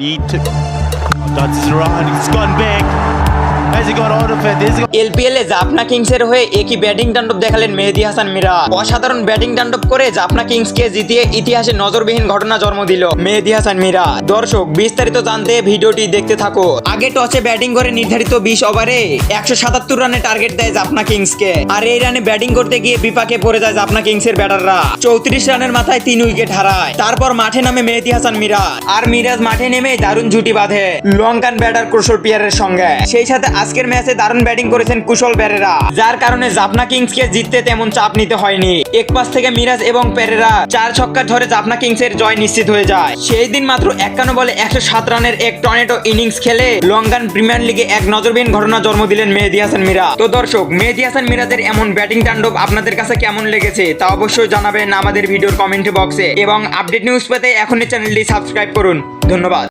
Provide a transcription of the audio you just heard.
need to. That's run. It's gone big. Has he got out of it? Has he got... LPL এ জাফনা কিংসের হয়ে একই batting তাণ্ডব দেখালেন মেহেদী হাসান মিরাজ। অসাধারণ ব্যাটিং তাণ্ডব করে জাফনা কিংসকে জিতিয়ে ইতিহাসে নজরবিহীন ঘটনা জন্ম দিল মেহেদী হাসান মিরাজ। দর্শক, বিস্তারিত জানতে ভিডিওটি দেখতে থাকো। আগে টসে ব্যাটিং করে নির্ধারিত 20 ওভারে 177 রানে টার্গেট দেয় জাফনা কিংসকে। আর এই রানে ব্যাটিং করতে গিয়ে বিপাকে পড়ে যায় জাফনা কিংসের ব্যাটাররা। 34 রানের মাথায় 3 উইকেট হারায়। তারপর মাঠে নামে মেহেদী হাসান মিরাজ। আর মিরাজ মাঠে নেমে দারুণ জুটি বাঁধে লঙ্কান ব্যাটার কুশল পিয়ারের সঙ্গে। সেই সাথে আজকের ম্যাচে দারুণ ব্যাটিং করেছেন কুশল পেরেরা, যার কারণে জাফনা কিংসকে জিততে তেমন চাপ নিতে হয়নি। এক পাশ থেকে মিরাজ এবং পেরেরা 4 ছক্কা ধরে জাফনা কিংসের জয় নিশ্চিত হয়ে যায়। সেই দিন মাত্র 51 বলে 107 রানের এক টর্নেডো ইনিংস খেলে লঙ্কান প্রিমিয়ার লিগে এক নজরবিহীন ঘটনা জন্ম দিলেন মেহেদী হাসান মিরাজ। তো দর্শক, মেহেদী হাসান মিরাজের এমন ব্যাটিং তাণ্ডব আপনাদের কাছে কেমন লেগেছে তা অবশ্যই জানাবেন আমাদের ভিডিওর কমেন্ট বক্সে। এবং আপডেট নিউজ পেতে এখনই চ্যানেলটি সাবস্ক্রাইব করুন। ধন্যবাদ।